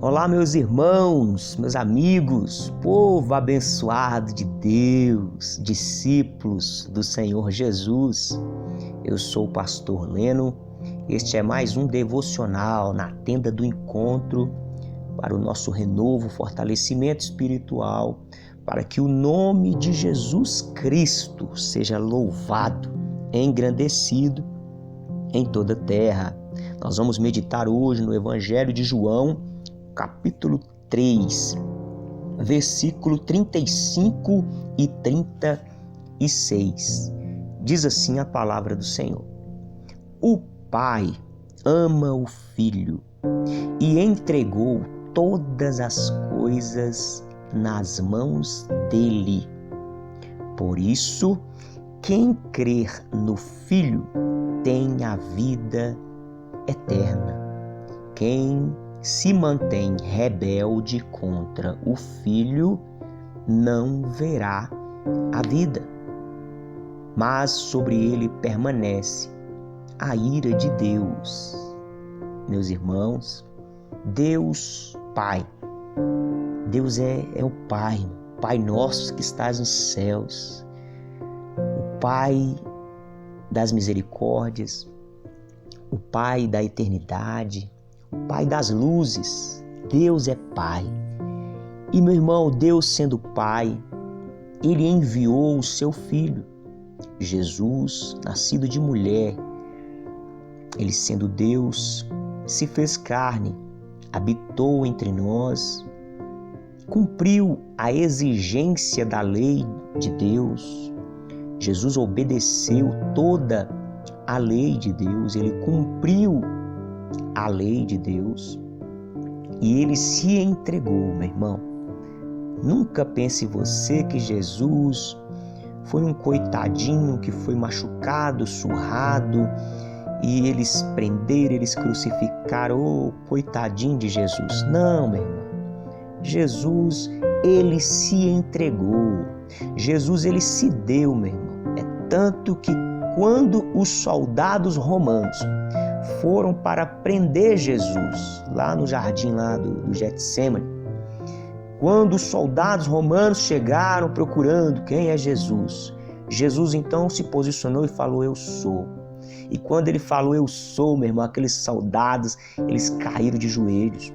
Olá, meus irmãos, meus amigos, povo abençoado de Deus, discípulos do Senhor Jesus. Eu sou o pastor Leno. Este é mais um devocional na tenda do encontro para o nosso renovo, fortalecimento espiritual, para que o nome de Jesus Cristo seja louvado, engrandecido em toda a terra. Nós vamos meditar hoje no Evangelho de João, capítulo 3, versículo 35 e 36. Diz assim a palavra do Senhor: O Pai ama o Filho e entregou todas as coisas nas mãos dele. Por isso, quem crer no Filho tem a vida eterna. Quem se mantém rebelde contra o Filho não verá a vida, mas sobre ele permanece a ira de Deus. Meus irmãos, Deus Pai, Deus é o Pai, Pai nosso que estás nos céus, o Pai das misericórdias, o Pai da eternidade, o Pai das luzes. Deus é Pai. E, meu irmão, Deus sendo Pai, Ele enviou o seu Filho, Jesus, nascido de mulher. Ele sendo Deus, se fez carne, habitou entre nós, cumpriu a exigência da lei de Deus. Jesus obedeceu toda a lei de Deus, Ele cumpriu a lei de Deus e ele se entregou, meu irmão. Nunca pense você que Jesus foi um coitadinho que foi machucado, surrado e eles prenderam, eles crucificaram. Oh, coitadinho de Jesus. Não, meu irmão. Jesus, ele se entregou. Jesus, ele se deu, meu irmão. É tanto que quando os soldados romanos foram para prender Jesus, lá no jardim lá do Getsêmani, quando os soldados romanos chegaram procurando quem é Jesus, Jesus então se posicionou e falou: eu sou. E quando ele falou eu sou, meu irmão, aqueles soldados, eles caíram de joelhos,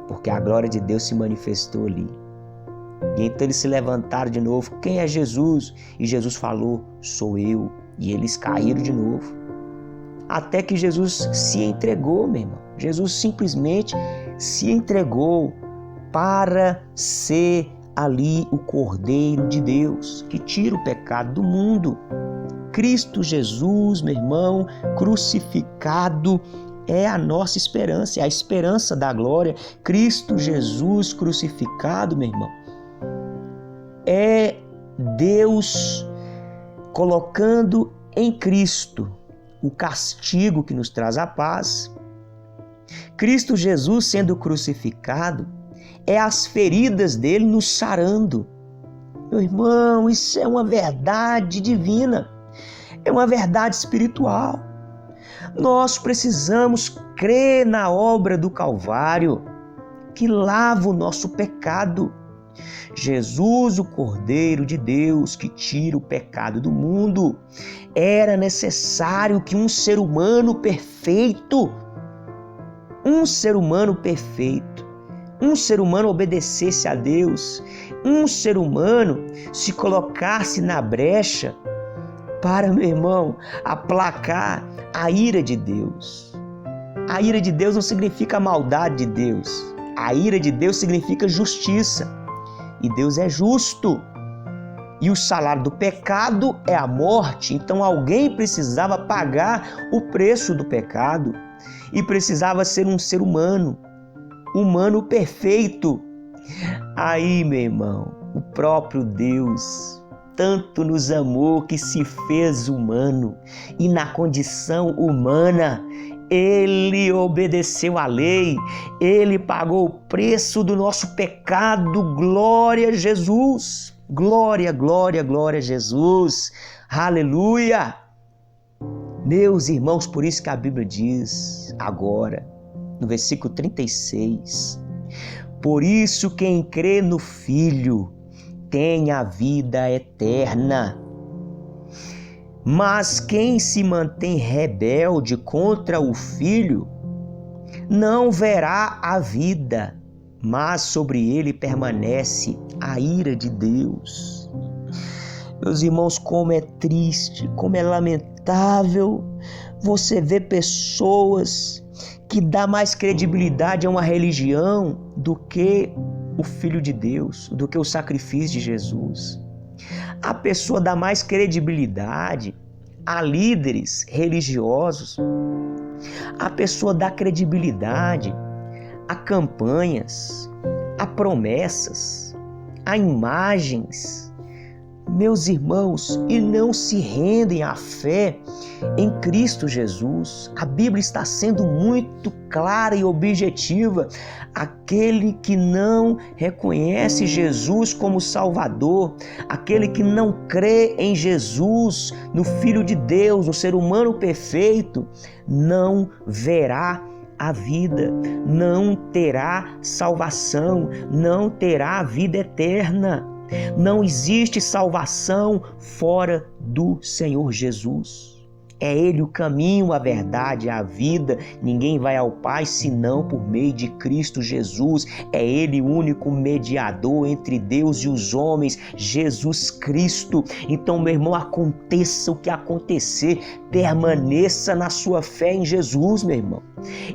porque a glória de Deus se manifestou ali. E então eles se levantaram de novo: quem é Jesus? E Jesus falou: sou eu. E eles caíram de novo. Até que Jesus se entregou, meu irmão. Jesus simplesmente se entregou para ser ali o Cordeiro de Deus, que tira o pecado do mundo. Cristo Jesus, meu irmão, crucificado, é a nossa esperança, é a esperança da glória. Cristo Jesus crucificado, meu irmão, é Deus colocando em Cristo o castigo que nos traz a paz. Cristo Jesus sendo crucificado é as feridas dele nos sarando. Meu irmão, isso é uma verdade divina, é uma verdade espiritual. Nós precisamos crer na obra do Calvário, que lava o nosso pecado. Jesus, o Cordeiro de Deus que tira o pecado do mundo, era necessário que um ser humano perfeito, um ser humano obedecesse a Deus, um ser humano se colocasse na brecha para, meu irmão, aplacar a ira de Deus. A ira de Deus não significa a maldade de Deus. A ira de Deus significa justiça. E Deus é justo. E o salário do pecado é a morte. Então alguém precisava pagar o preço do pecado. E precisava ser um ser humano perfeito. Aí, meu irmão, o próprio Deus tanto nos amou que se fez humano. E na condição humana, Ele obedeceu à lei, Ele pagou o preço do nosso pecado. Glória a Jesus! Glória, glória, glória a Jesus! Aleluia! Meus irmãos, por isso que a Bíblia diz agora, no versículo 36, Por isso, quem crê no Filho tem a vida eterna. Mas quem se mantém rebelde contra o Filho não verá a vida, mas sobre ele permanece a ira de Deus. Meus irmãos, como é triste, como é lamentável você ver pessoas que dão mais credibilidade a uma religião do que o Filho de Deus, do que o sacrifício de Jesus. A pessoa dá mais credibilidade a líderes religiosos. A pessoa dá credibilidade a campanhas, a promessas, a imagens. Meus irmãos, e não se rendem à fé em Cristo Jesus. A Bíblia está sendo muito clara e objetiva. Aquele que não reconhece Jesus como Salvador, aquele que não crê em Jesus, no Filho de Deus, no ser humano perfeito, não verá a vida, não terá salvação, não terá vida eterna. Não existe salvação fora do Senhor Jesus. É Ele o caminho, a verdade, a vida. Ninguém vai ao Pai senão por meio de Cristo Jesus. É Ele o único mediador entre Deus e os homens, Jesus Cristo. Então, meu irmão, aconteça o que acontecer, permaneça na sua fé em Jesus, meu irmão.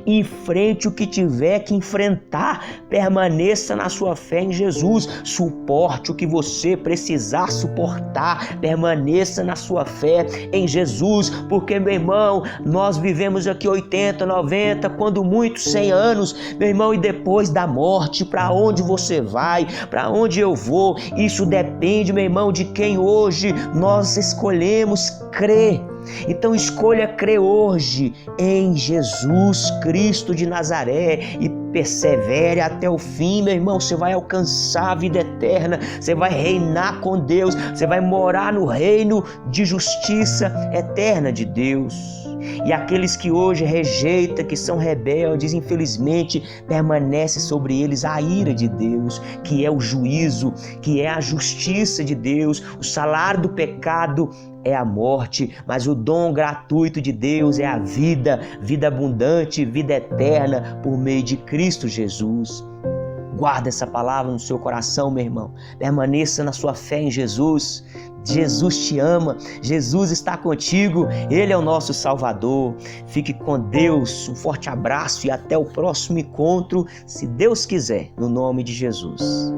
Enfrente o que tiver que enfrentar, permaneça na sua fé em Jesus. Suporte o que você precisar suportar, permaneça na sua fé em Jesus. Porque, meu irmão, nós vivemos aqui 80, 90, quando muito 100 anos, meu irmão, e depois da morte, para onde você vai, para onde eu vou, isso depende, meu irmão, de quem hoje nós escolhemos crer. Então escolha crer hoje em Jesus Cristo de Nazaré e persevere até o fim, meu irmão. Você vai alcançar a vida eterna, você vai reinar com Deus, você vai morar no reino de justiça eterna de Deus. E aqueles que hoje rejeitam, que são rebeldes, infelizmente permanece sobre eles a ira de Deus, que é o juízo, que é a justiça de Deus. O salário do pecado é a morte, mas o dom gratuito de Deus é a vida, vida abundante, vida eterna por meio de Cristo Jesus. Guarda essa palavra no seu coração, meu irmão. Permaneça na sua fé em Jesus. Jesus te ama, Jesus está contigo, Ele é o nosso Salvador. Fique com Deus, um forte abraço e até o próximo encontro, se Deus quiser, no nome de Jesus.